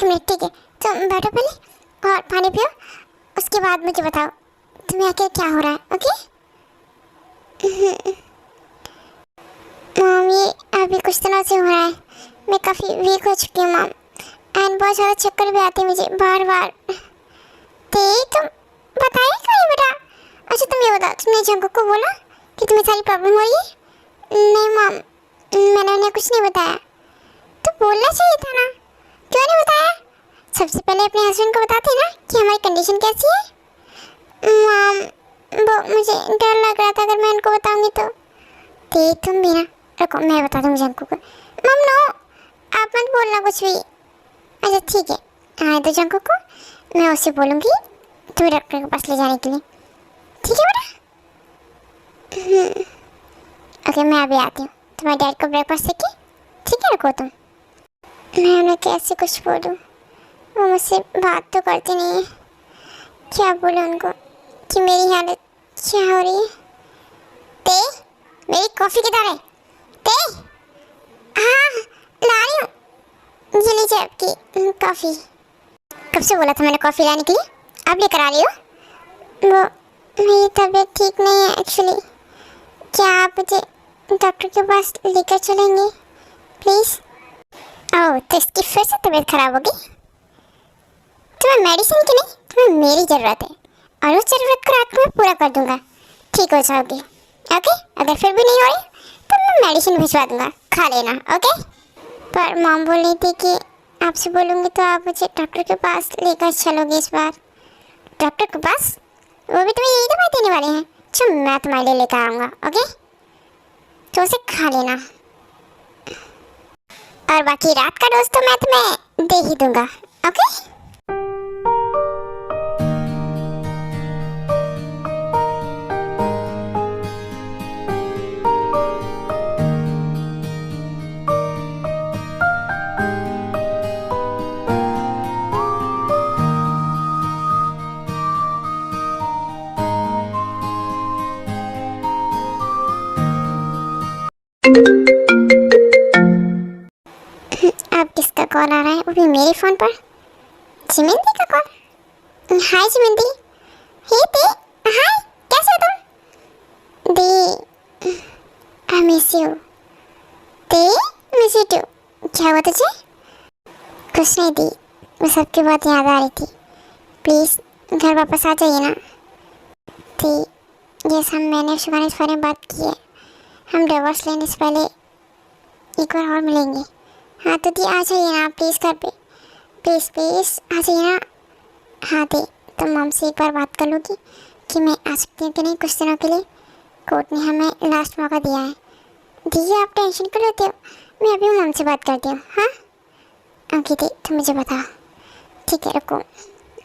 Minute, ठीक है? तुम बैठो पहले और पानी पियो, उसके बाद मुझे बताओ तुम्हें आखिर क्या हो रहा है, ओके? मॉम, ये अभी कुछ दिनों से हो रहा है। मैं काफ़ी वीक हो चुकी हूँ मॉम, एंड बहुत ज़्यादा चक्कर भी आते हैं मुझे बार बार। तुम बताइए क्यों नहीं बेटा? अच्छा तुम ये बताओ, तुमने जंगू को बोला कि तुम्हें सारी प्रॉब्लम हो रही है? नहीं मॉम, मैंने उन्हें कुछ नहीं बताया। तो बोलना चाहिए था ना, क्यों नहीं बताया? सबसे पहले अपने हस्बैंड को बताते ना कि हमारी कंडीशन कैसी है। मॉम, वो मुझे डर लग रहा था अगर मैं उनको बताऊंगी तो। तुम भी ना, रुको मैं बता दूंगी जंकू को। मम नो, आप मत बोलना कुछ भी। अच्छा ठीक है, आने दो जंकू को, मैं उससे बोलूँगी तुम्हें डॉक्टर के पास ले जाने के लिए, ठीक है बेटा? ओके मैं अभी आती हूँ, तुम्हारे डैड को ब्रेकफास्ट देके, ठीक है? रुको तुम। मैं उन्हें कैसे कुछ बोलूँ, वो मुझसे बात तो करते नहीं है। क्या बोलूँ उनको कि मेरी हालत क्या हो रही है? मेरी कॉफ़ी किधर है? हाँ ला रही हूँ, ये लीजिए आपकी कॉफ़ी। कब से बोला था मैंने कॉफ़ी लाने के लिए, आप लेकर आ रही हो? वो मेरी तबीयत ठीक नहीं है एक्चुअली, क्या आप मुझे डॉक्टर के पास लेकर चलेंगे प्लीज़? ओह, तो इसकी फिर से तबीयत खराब होगी? तुम्हें मेडिसिन की नहीं, तुम्हें मेरी ज़रूरत है, और उस ज़रूरत को रात को मैं पूरा कर दूँगा, ठीक हो जाओगी, ओके? अगर फिर भी नहीं हो रही तो मैं मेडिसिन भिजवा दूँगा, खा लेना, ओके? पर मॉम बोल रही थी कि आपसे बोलूँगी तो आप मुझे डॉक्टर के पास लेकर चलोगे इस बार। डॉक्टर के पास? वो भी तुम्हें यही दवाई देने वाले हैं जो मैं तुम्हारे लिए लेकर आऊँगा, ओके? तो उसे खा लेना, और बाकी रात का डोज तो मैं तुम्हें दे ही दूँगा, ओके? अब किसका कॉल आ रहा है, वो भी मेरे फ़ोन पर? जिमिंदी का कॉल। हाय जिमिंदी। हे दी, हाय, कैसे हो तुम? दी, आई मिस यू। दी, मिस यू टू। क्या हुआ तुझे? कुछ नहीं दी, बस सबकी बहुत याद आ रही थी। प्लीज़ घर वापस आ जाइए ना। दी, जैसा मैंने शिवानी इस बारे में बात की है, हम डिवोर्स लेने से पहले एक बार और मिलेंगे। हाँ तो दी आ जाइए ना प्लीज़ घर पे, प्लीज़ प्लीज़ आ जाइए ना। हाँ दी, तुम मॉम से एक बार बात कर लोगी कि मैं आ सकती हूँ कि नहीं कुछ दिनों के लिए? कोर्ट ने हमें लास्ट मौका दिया है। दी आप टेंशन क्यों लेते हो, मैं अभी मॉम से बात करती हूँ। हाँ ओके दी, तुम मुझे बताओ। ठीक है रुको।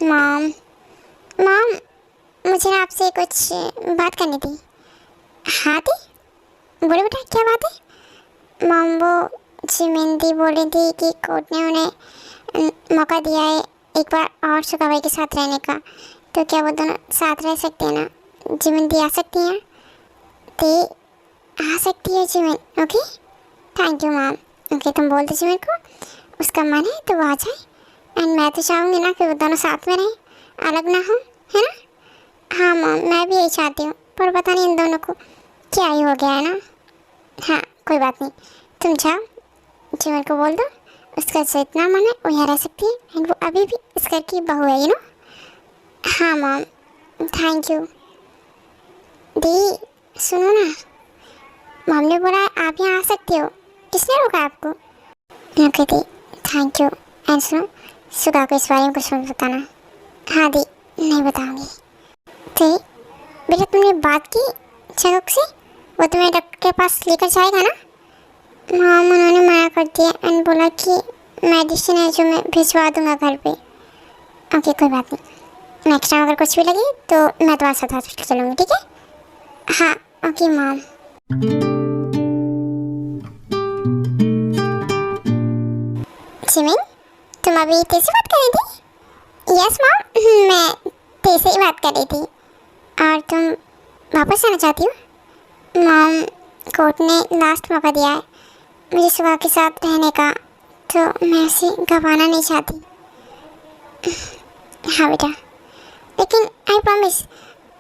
मॉम मॉम, मुझे ना आपसे कुछ बात करनी थी। हाँ दी, बोलो बेटा क्या बात है? मॉम, वो जिमिंदी बोल रही थी कि कोर्ट ने उन्हें मौका दिया है एक बार और सुगा भाई के साथ रहने का, तो क्या वो दोनों साथ रह सकते हैं ना? जिमिंदी आ सकती हैं? ते आ सकती है Jimin, okay? Thank you ma'am. Okay तुम बोल दो जिमिन को, उसका मन है तो वो आ जाए, एंड मैं तो चाहूँगी ना कि वो दोनों साथ में रहें, अलग ना हो, है ना? हाँ मैम, मैं भी यही चाहती हूँ, पर पता नहीं इन दोनों को क्या ही हो गया है ना। हाँ कोई बात नहीं, तुम जाओ, जिमिन को बोल दो उसका जो इतना मन है वो यहाँ रह सकती है, एंड वो अभी भी इस घर की बहू है, यू नो। हाँ मैम, थैंक यू। दी सुनो ना, मॉम ने बोला आप यहाँ आ सकती हो, किसने रोका आपको? Okay the, thank you. And सुनो, सुगा को इस बारे में कुछ मत बताना। हाँ दी, नहीं बताऊँगी। दी बेटा, तुमने बात की जगह से, वो तुम्हें डॉक्टर के पास लेकर जाएगा ना? हाँ उन्होंने मना कर दिया एंड बोला कि मेडिसिन है जो मैं भिजवा दूंगा घर पे। ओके कोई बात नहीं, नेक्स्ट टाइम अगर कुछ भी लगे तो मैं तुम्हारे साथ हॉस्पिटल चलूँगी, ठीक है? हाँ ओके मॉम। जिमिन, तुम अभी तेरे से बात कर रही थी? यस मॉम, मैं तेरे से ही बात कर रही थी। और तुम वापस आना चाहती हो? मॉम, कोर्ट ने लास्ट मौका दिया है मुझे सुबह के साथ रहने का, तो मैं उसे गंवाना नहीं चाहती। हाँ बेटा, लेकिन आई प्रॉमिस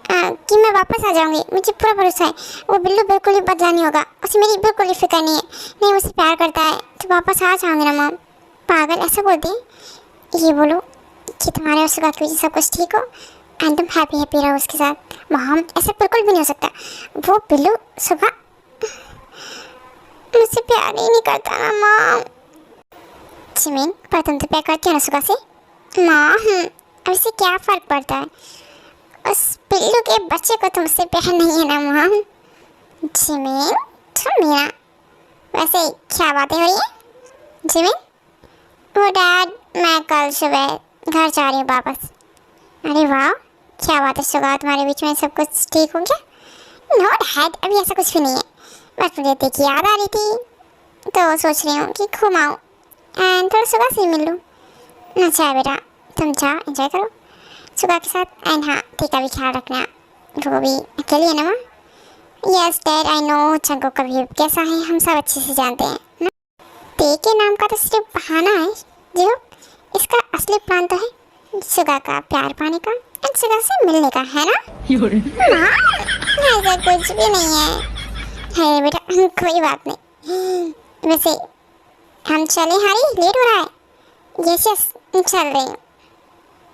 कि मैं वापस आ जाऊंगी। मुझे पूरा भरोसा है वो बिल्लू बिल्कुल ही बदला नहीं होगा। उसे मेरी बिल्कुल ही फिक्र नहीं है। नहीं मुझसे प्यार करता है तो वापस आ जाऊंगी ना मॉम। पागल, ऐसा बोलती है। ये बोलो कि तुम्हारे और सुगा की वजह से सब कुछ ठीक हो एंड तुम हैप्पी हैप्पी रहो उसके साथ। मॉम ऐसा बिल्कुल भी नहीं हो सकता। वो बिल्लू सुगा मुझसे प्यार ही नहीं करता ना मॉम। जिमिन, पर तुम तो प्यार करती हो ना सुगा से। मॉम अब इससे क्या फ़र्क पड़ता है? उस पिल्लू के बच्चे को तुमसे प्यार नहीं है ना मॉम। जिमिन तुम मीना, वैसे क्या बातें हो रही हैं? जिमिन, वो डैड मैं कल सुबह घर जा रही हूँ वापस। अरे वाह, क्या बात है सुगा, तुम्हारे बीच में सब कुछ ठीक हो गया? नो डैड, अभी ऐसा कुछ भी नहीं है। बस मुझे देखी याद आ रही थी तो सोच रही हूँ कि घुमाऊँ एंड थोड़ा सुगा से मिल लूँ। अच्छा बेटा, तुम जाओ एंजॉय करो सुगा के साथ। एंड हाँ, ठीक है, भी ख्याल रखना, वो भी अकेली है ना माँ। यस डैड आई नो, चंको का भी कैसा है हम सब अच्छे से जानते हैं ना। ते के नाम का तो सिर्फ बहाना है जो, इसका असली प्लान तो है सुगा का प्यार पाने का एंड सुगा से मिलने का, है ना? हाँ, ऐसा कुछ भी नहीं है बेटा, कोई बात नहीं। वैसे हम चले हारी, लेट हो रहा है। यस यस, चल रही हूँ।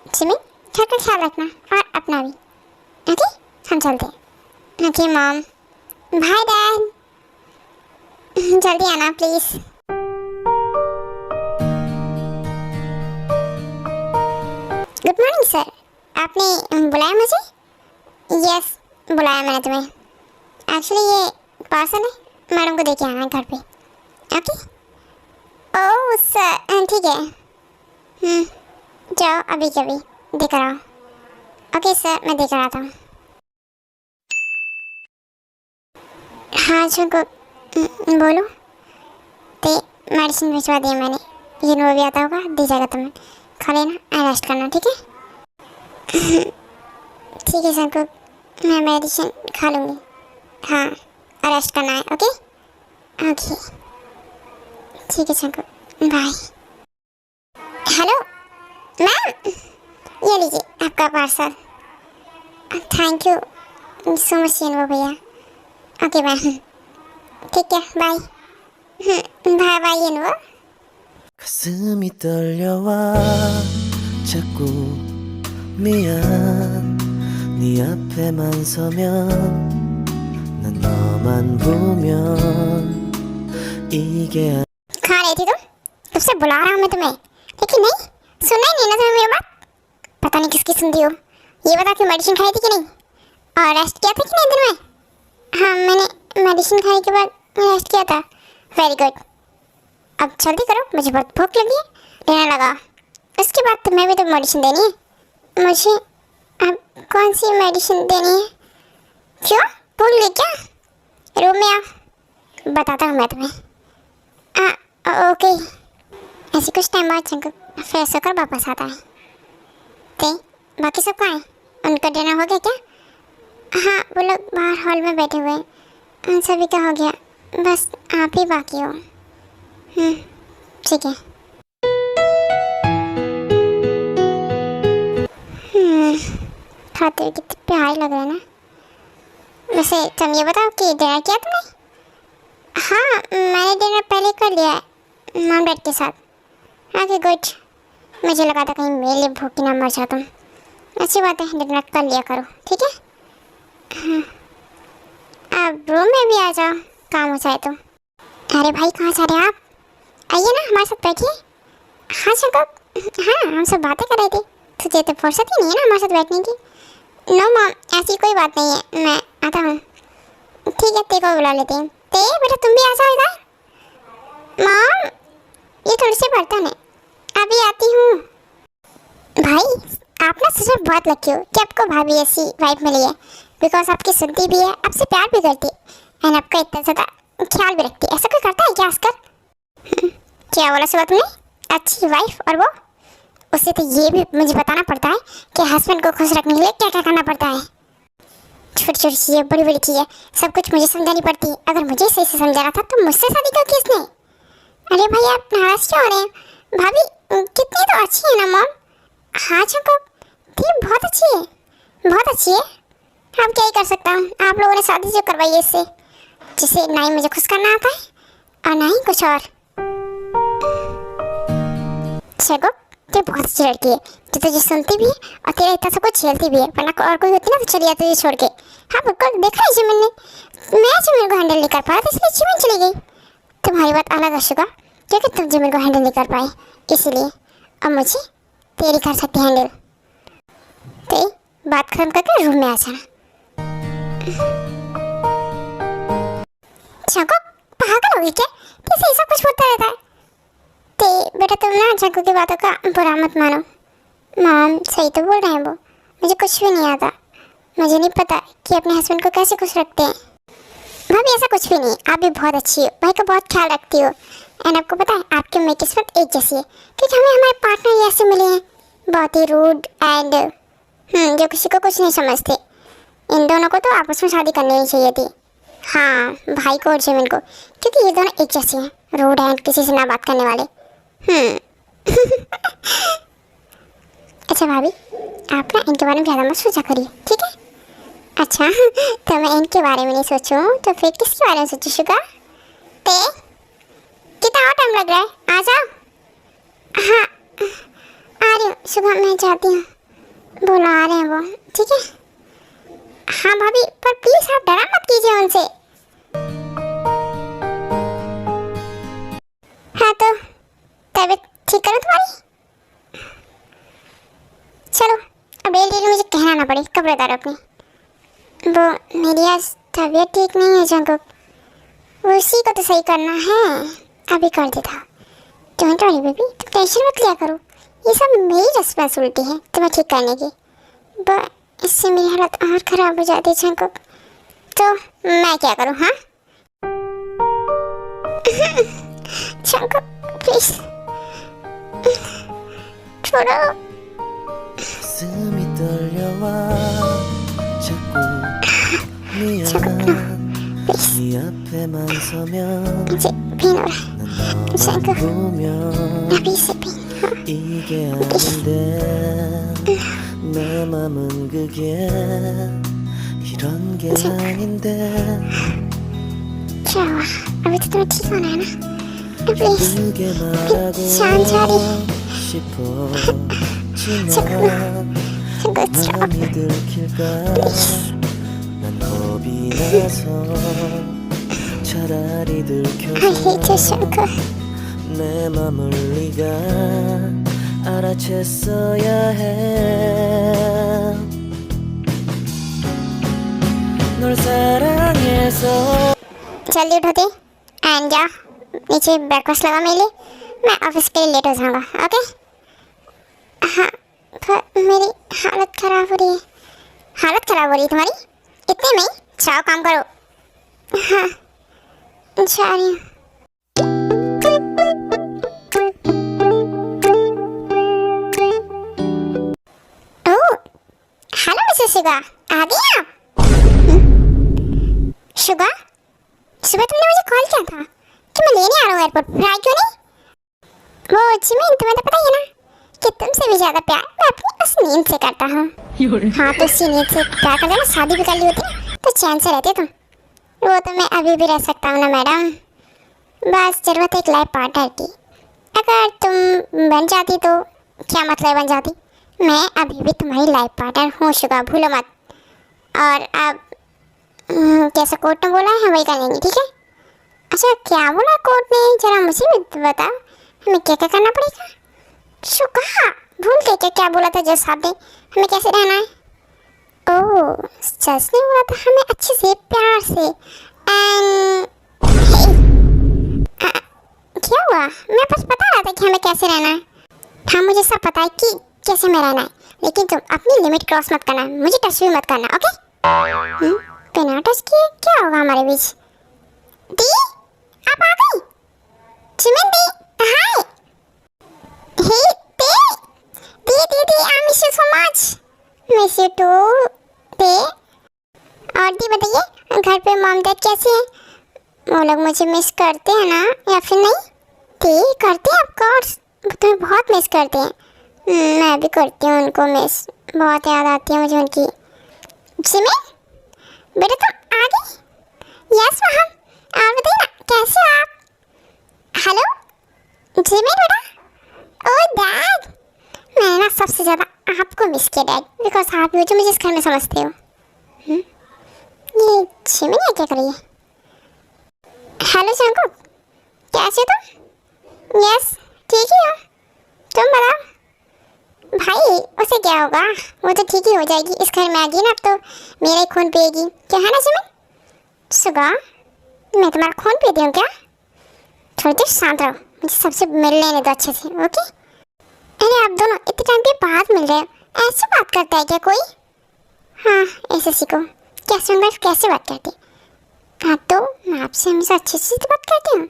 जिमिन, घर का ख्याल रखना और अपना भी। ओके, हम चलते हैं। ओके मॉम, बाय डैड, जल्दी आना प्लीज़। गुड मॉर्निंग सर, आपने बुलाया मुझे? यस, बुलाया मैंने तुम्हें। एक्चुअली ये पार्सल है, मैडम को दे के आना है घर पे। ओके? ओह सर, ठीक है। जाओ अभी कभी देकर आओ। ओके सर, मैं देकर आता हूँ। हाँ चंको, बोलो। ते मेडिसिन भिजवा दिया मैंने, ये नो भी आता होगा, दे जाएगा तुम्हें। खा लेना, रेस्ट करना, ठीक है? ठीक है चंको, मैं मेडिसिन खा लूँगी। हाँ, रेस्ट करना है। ओके ओके, ठीक है चंको, बाय। हेलो मैम, ये लीजिए आपका parcel. Thank you so much वो भैया। ओके मैम, ठीक है, बाय। बाय बाय ये 가슴이 떨려와 자꾸 미안 네 앞에만 서면 난 너만 보면 이게 खा रही थी तुम? कब से बुला रहा हूँ मैं तुम्हें, लेकिन नहीं, सुना ही नहीं ना तुम्हें मेरी बात। पता नहीं किसकी सुनती हो। ये बता कि मेडिसिन खाई थी कि नहीं, और रेस्ट किया था कि नहीं दिन में? हाँ, मैंने मेडिसिन खाने के बाद रेस्ट किया था। वेरी गुड, अब जल्दी करो, मुझे बहुत भूख लगी है, लेने लगा। उसके बाद तुम्हें भी तो मेडिसिन देनी है मुझे। अब कौन सी मेडिसिन देनी है? क्यों, भूल गई क्या? रूम में आओ, बताता हूँ मैं तुम्हें। ओके। ऐसे कुछ टाइम बाद चंको फ्रेश होकर वापस आता है। ते बाकी सब कहाँ हैं? उनका डिनर हो गया क्या? हाँ, वो लोग बाहर हॉल में बैठे हुए हैं, उन सभी का हो गया, बस आप ही बाकी हो। ठीक है। खाते हुए कितने प्यारे लग रहे हैं ना। वैसे तुम ये बताओ कि डिनर किया तुमने? हाँ, मैंने डिनर पहले कर लिया है मॉम डैड के साथ। ओके गुड, मुझे लगा था कहीं मेरे लिए भूखी ना मर जाओ तुम। अच्छी बात है, डिनर कर लिया करो, ठीक है? हाँ, अब रूम में भी आ जाओ, काम हो जाए तो। अरे भाई, कहाँ जा रहे हैं आप? आइए ना, हमारे साथ बैठिए। हाँ शंकर, हाँ हम सब बातें कर रहे थे, तुझे तो फुर्सत ही नहीं है ना हमारे साथ बैठने की। नो मॉम, ऐसी कोई बात नहीं है, मैं आता हूँ। ठीक है, ते को बुला लेते हैं। ते बेटा तुम भी आ जाओ इधर। मॉम, ये थोड़ी सी बर्तन है, अभी आती हूँ। भाई आप ना सच में बहुत लकी हो कि आपको भाभी ऐसी वाइफ मिली है, बिकॉज आपकी सुनती भी है, आपसे प्यार भी करती है एंड आपका इतना ज़्यादा ख्याल भी रखती है। ऐसा कोई करता है क्या आजकल? क्या बोला सुबह तुमने? अच्छी वाइफ, और वो उससे तो ये भी मुझे बताना पड़ता है कि हस्बैंड को खुश रखने के लिए क्या क्या करना पड़ता है। छोटी छोटी चीज़ें, बड़ी बड़ी चीज़ें, सब कुछ मुझे समझानी पड़ती है। अगर मुझे सही से समझाना था तो मुझसे शादी क्यों की इसने? अरे भाई आप नाराज क्यों हो रहे हैं? भाभी कितनी तो अच्छी है ना मॉम, हाँ जंकुक, दी बहुत अच्छी है, बहुत अच्छी है। अब क्या ही कर सकता हूँ, आप लोगों ने शादी जो करवाई है इससे, जिसे ना ही मुझे खुश करना आता है और ना ही कुछ और। जंकुक, तू बहुत अच्छी लड़की है, जो तुझे सुनती भी है और तेरा इतना सब कुछ झेलती भी है, वरना और कोई होती ना तो चली जाती तुझे छोड़ के। हाँ बिल्कुल, देखा है जिमिन ने, मैं जिमिन को हैंडल नहीं कर पाया था इसलिए जिमिन चली गई। तुम्हारी बात अलग है शुगा, क्योंकि तुम जिमिन को हैंडल नहीं कर पाए इसलिए, अब मुझे तेरी कर सकती हैंडल। ते बात खत्म करके रूम में आ जाना। जंकुक, पागल हो गई क्या? तेरे सब कुछ होता रहता है। ते बेटा तुम ना जंकुक की बातों का बुरा मत मानो। मॉम सही तो बोल रहे हैं वो, मुझे कुछ भी नहीं आता। मुझे नहीं पता कि अपने हस्बैंड को कैसे खुश रखते हैं। भाभी ऐसा कुछ भी नहीं, आप भी बहुत अच्छी हो, भाई का बहुत ख्याल रखती हो। एंड आपको पता है आपकी मेरी किस्मत एक जैसी है, क्योंकि हमें हमारे पार्टनर ही ऐसे मिले हैं, बहुत ही रूड एंड जो किसी को कुछ नहीं समझते। इन दोनों को तो आपस में शादी करनी ही चाहिए थी। हाँ, भाई को और जिमिन को, क्योंकि ये दोनों एक जैसे हैं, रूड एंड किसी से ना बात करने वाले। अच्छा भाभी, आप ना इनके बारे में ज़्यादा मत सोचा करिए, ठीक है? अच्छा तो मैं इनके बारे में नहीं सोचूं तो फिर किसके बारे में सोचूं शुगा? ते कितना और टाइम लग रहा है, आ जाओ। हाँ आ रही हूँ शुगा, मैं जाती हूँ, बुला रहे हैं वो, ठीक है? हाँ भाभी, पर प्लीज आप डरा मत कीजिए उनसे। हाँ तो तबीयत ठीक करो तुम्हारी। चलो अब डेली मुझे कहना ना पड़े, कपड़े उतारो अपने। वो मेरी आज तबीयत ठीक नहीं है जंकुक, वो उसी को तो सही करना है, अभी कर देता। डोंट वरी बेबी, तुम टेंशन मत लिया करो, ये सब मेरी रिस्पॉन्सिबिलिटी है तुम्हें ठीक करने की। बट इससे मेरी हालत और ख़राब हो जाती है जंकुक, तो मैं क्या करूँ? हाँ जंकुक प्लीज छोड़ो। 가슴이 떨려와 자꾸 미안한 네 앞에만 서면 이제 비노라 난 너만 보면 이게 아닌데 내 맘은 그게 이런 게 아닌데 좋아, अभी तो तुम्हें ठीक होना है ना, प्लीज 그게 말하고 싶었지만 마음이 들킬까 난 겁이 나서 차라리 들켜서 내 맘을 네가 알아챘어야 해 널 사랑해서 जल्दी उठो थे एंड जा नीचे ब्रेकफास्ट लगा मेरे लिए, मैं ऑफिस के लिए लेट हो जाऊँगा, ओके? हाँ पर मेरी हालत ख़राब हो रही है। हालत ख़राब हो रही है तुम्हारी इतने में ही? जाओ काम करो। हाँ जा रही हूँ। ओह हेलो मिसेस शुगा, आ गई आप? शुगा, सुबह तुमने मुझे कॉल किया था कि मैं लेने आ रहा हूँ एयरपोर्ट पर, आए क्यों नहीं? वो जिमिन, तुम्हें तो पता ही है ना कि तुमसे भी ज़्यादा प्यार मैं अपनी उस नींद से करता हूँ। हाँ तो उसी नींद से प्यार करते ना, शादी भी कर ली होती ना तो चैन से रहते तुम। वो तो मैं अभी भी रह सकता हूँ ना मैडम, बस ज़रूरत है एक लाइफ पार्टनर की। अगर तुम बन जाती तो क्या मतलब बन जाती, मैं अभी भी तुम्हारी लाइफ पार्टनर हूँ शुगा, भूलो मत। और अब कैसा कोर्ट ने बोला है वही करेंगे, ठीक है? अच्छा क्या बोला कोर्ट ने, जरा मुझे भी बताओ, हमें क्या क्या करना पड़ेगा? शुगा भूल गए क्या क्या बोला था जज साहब ने, हमें कैसे रहना है? ओह जज ने बोला था हमें अच्छे से प्यार से एंड क्या हुआ? मैं बस बता रहा था कि हमें कैसे रहना है। हाँ मुझे सब पता है कि कैसे में रहना है, लेकिन तुम अपनी लिमिट क्रॉस मत करना, मुझे टच भी मत करना, ओके? बिना टच किए क्या होगा हमारे बीच? दी आप आ गई? जिमिन दी हाय। हे दी I miss you so much. Miss you too दी। और दी बताइए घर पे मॉम डैड कैसे हैं? वो लोग मुझे मिस करते हैं ना या फिर नहीं? दी करते हैं ऑफ कोर्स, वो तुम्हें बहुत मिस करते हैं। मैं भी करती हूँ उनको मिस, बहुत याद आती है मुझे उनकी। जिमिन बेटा तुम आ गई? यस मैम, आप बताइए ना कैसे हो आप? हेलो जिमिन बेटा। ओह डैड, मैंने ना सबसे ज़्यादा आपको मिस किया डैड, बिकॉज आप ही हो जो मुझे इस घर में समझते हो। ये जिमिन है क्या कर रही है? हेलो शंकु, कैसे हो तुम? यस ठीक ही हो, तुम बताओ? भाई उसे क्या होगा, वो तो ठीक ही हो जाएगी, इस घर में आ गई ना अब तो मेरा ही खून पिएगी, क्या है ना जिमिन? सुगा मैं तुम्हारा खून पीती हूँ क्या? थोड़ी देर शांत रहो, मुझे सबसे मिल लेने दो अच्छे से, ओके? अरे आप दोनों इतने टाइम के बाद मिल रहे हो, ऐसे बात करता है क्या कोई? हाँ ऐसे सीखो, कैसे होंगे कैसे बात करती? हाँ तो मैं आपसे हमेशा अच्छे से तो बात करती हूँ।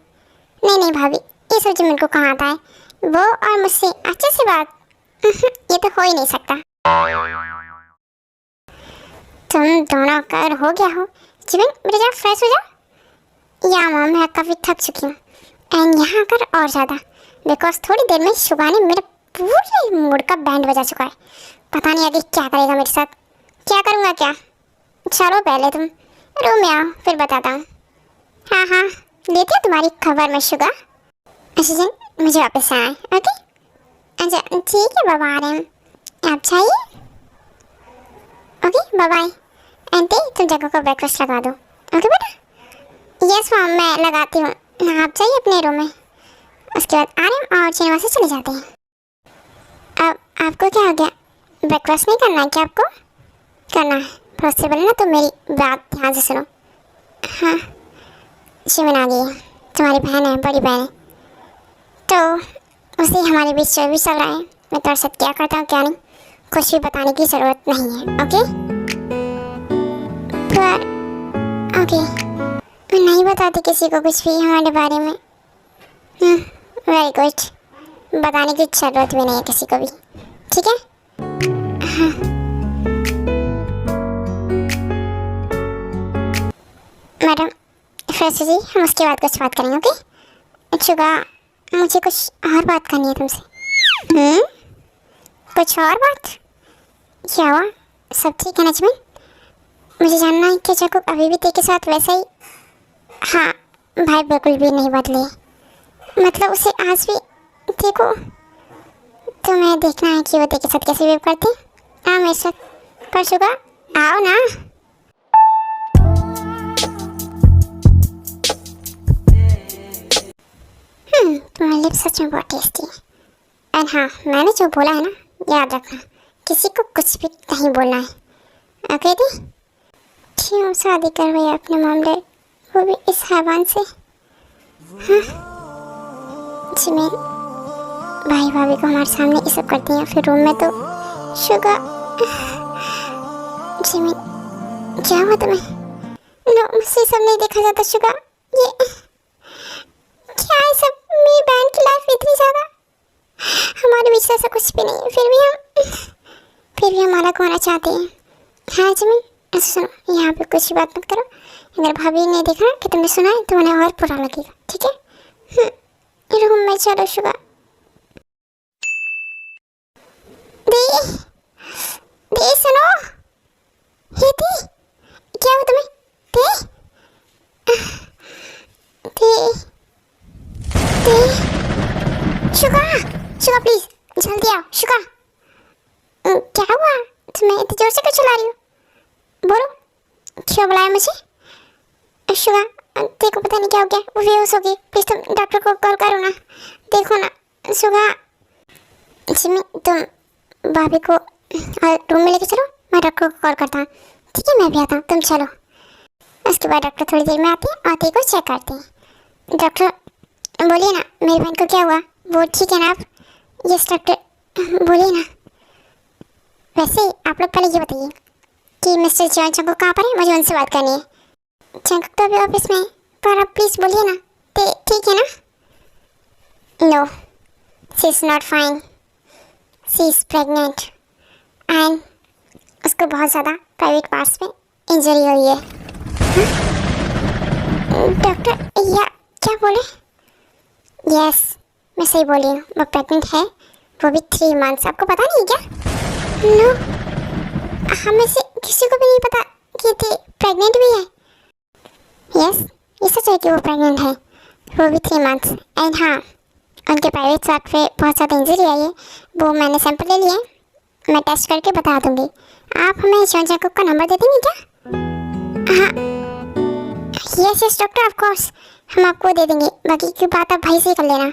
नहीं नहीं भाभी, ये सब जिमिन को कहाँ आता है, वो और मुझसे अच्छे से बात ये तो हो ही नहीं सकता। तुम दोनों कर हो गया हो। जिमिन बेटा जाओ फ्रेश हो जाओ। या मॉम मैं काफ़ी थक चुकी हूँ एंड यहाँ कर और ज़्यादा, बिकॉज थोड़ी देर में शुगा ने मेरे पूरे मूड का बैंड बजा चुका है। पता नहीं आगे क्या करेगा मेरे साथ। क्या करूँगा क्या? चलो पहले तुम रूम में आओ फिर बताता हूँ। हाँ हाँ लेती हूँ तुम्हारी खबर में शुगा। अच्छा जिन मुझे वापस आना है, ओके? अच्छा ठीक है बाबा आ रहे हैं, आप चाहिए? Okay bye bye. आंटी तुम जगह को ब्रेकफास्ट लगा दो, ओके बेटा? यस मैम मैं लगाती हूँ, आप चाहिए अपने रूम में। उसके बाद आ रहे हैं और सिनेमा से चले जाते हैं। अब आपको क्या हो गया, ब्रेकफास्ट नहीं करना है क्या आपको? करना है पॉसिबल है ना, तो मेरी बात ध्यान से सुनो। हाँ जिमिन आ गई है, तुम्हारी बहन है, बड़ी बहन है, तो उसे हमारे बीच जो भी चल रहा है मैं तुम्हारे साथ क्या करता हूँ क्या नहीं कुछ भी बताने की ज़रूरत नहीं है, ओके? पर ओके मैं नहीं बताती किसी को कुछ भी हमारे बारे में। वेरी गुड, बताने की ज़रूरत भी नहीं है किसी को भी, ठीक है? हाँ मैडम फ्रेश जी, हम उसके बाद कुछ बात करेंगे, ओके? शुगा मुझे कुछ और बात करनी है तुमसे। कुछ और बात? क्या हुआ, सब ठीक है ना जिमिन? मुझे जानना है कि जैको अभी भी तेरे साथ वैसा ही? हाँ भाई बिल्कुल भी नहीं बदले, मतलब उसे आज भी देखो, तुम्हें देखना है कि वो तेरे साथ कैसे बिहेव करती है। हाँ मेरे साथ, पर शुगा आओ ना। तुम्हारे लिप्स सच में बहुत टेस्टी है। एंड हाँ मैंने जो बोला है ना याद रखना, किसी को कुछ भी नहीं बोलना है, ओके दी? क्यों शादी करवाई अपने मामले, वो भी इस हैवान से? हाँ जिमिन भाई भाभी को हमारे सामने ये सब करती हैं, फिर रूम में तो शुगा। जिमिन क्या हुआ तुम्हें? नो मुझसे सब नहीं देखा जाता शुगा, ये क्या है सब? मेरी बहन की लाइफ इतनी ज़्यादा, हमारे बीच ऐसा कुछ भी नहीं, फिर भी हम अलग होना चाहते हैं। हाँ जिमिन ऐसा सुनो, यहाँ पे कुछ बात मत करो, अगर भाभी ने देखा कि तुमने सुना है तो उन्हें और बुरा लगेगा, ठीक है? रूम में चलो शुगा। दी सुनो, हे दी क्या हुआ तुम्हें? दी शुगा, शुगा प्लीज जल्दी आओ शुगा। क्या हुआ तुम्हें, इतनी जोर से क्यों चिल्ला रही हो? बोलो क्यों बुलाया मुझे? शुगा देखो पता नहीं क्या हो गया, वो बेहोश हो गई, प्लीज तुम डॉक्टर को कॉल करो ना, देखो ना शुगा। जिमिन तुम भाभी को रूम में लेके चलो, मैं डॉक्टर को कॉल करता हूँ, ठीक है? मैं भी आता हूँ, तुम चलो। उसके बाद डॉक्टर थोड़ी देर में आते हैं और को चेक करते हैं। डॉक्टर बोलिए ना मेरी बहन को क्या हुआ, वो ठीक है ना आप? यस डॉक्टर बोलिए ना। वैसे आप लोग पहले ये बताइए कि मिस्टर जॉन चंको कहाँ पर है, मुझे उनसे बात करनी है। चंको तो अभी ऑफिस में है, पर आप प्लीज़ बोलिए ना, ठीक है ना? No she is not fine, she is pregnant and उसको बहुत ज़्यादा प्राइवेट पार्ट्स में इंजरी हुई है। डॉक्टर या क्या बोले? यस मैं सही बोली हूँ, वो प्रेग्नेंट है वो भी 3 मंथ्स। आपको पता नहीं क्या? नो, हमें से किसी को भी नहीं पता कि थे प्रेग्नेंट भी है। यस, ये सच है कि वो प्रेग्नेंट है, वो भी 3 मंथ्स। एंड हाँ, उनके प्राइवेट पार्ट पे बहुत ज़्यादा इंजरी आई है, वो मैंने सैंपल ले लिए, मैं टेस्ट करके बता दूंगी। आप हमें जॉन जैकब का नंबर दे देंगे क्या? हाँ, yes yes doctor, of course हम आपको दे देंगे। बाकी की बात आप भाई से ही कर लेना।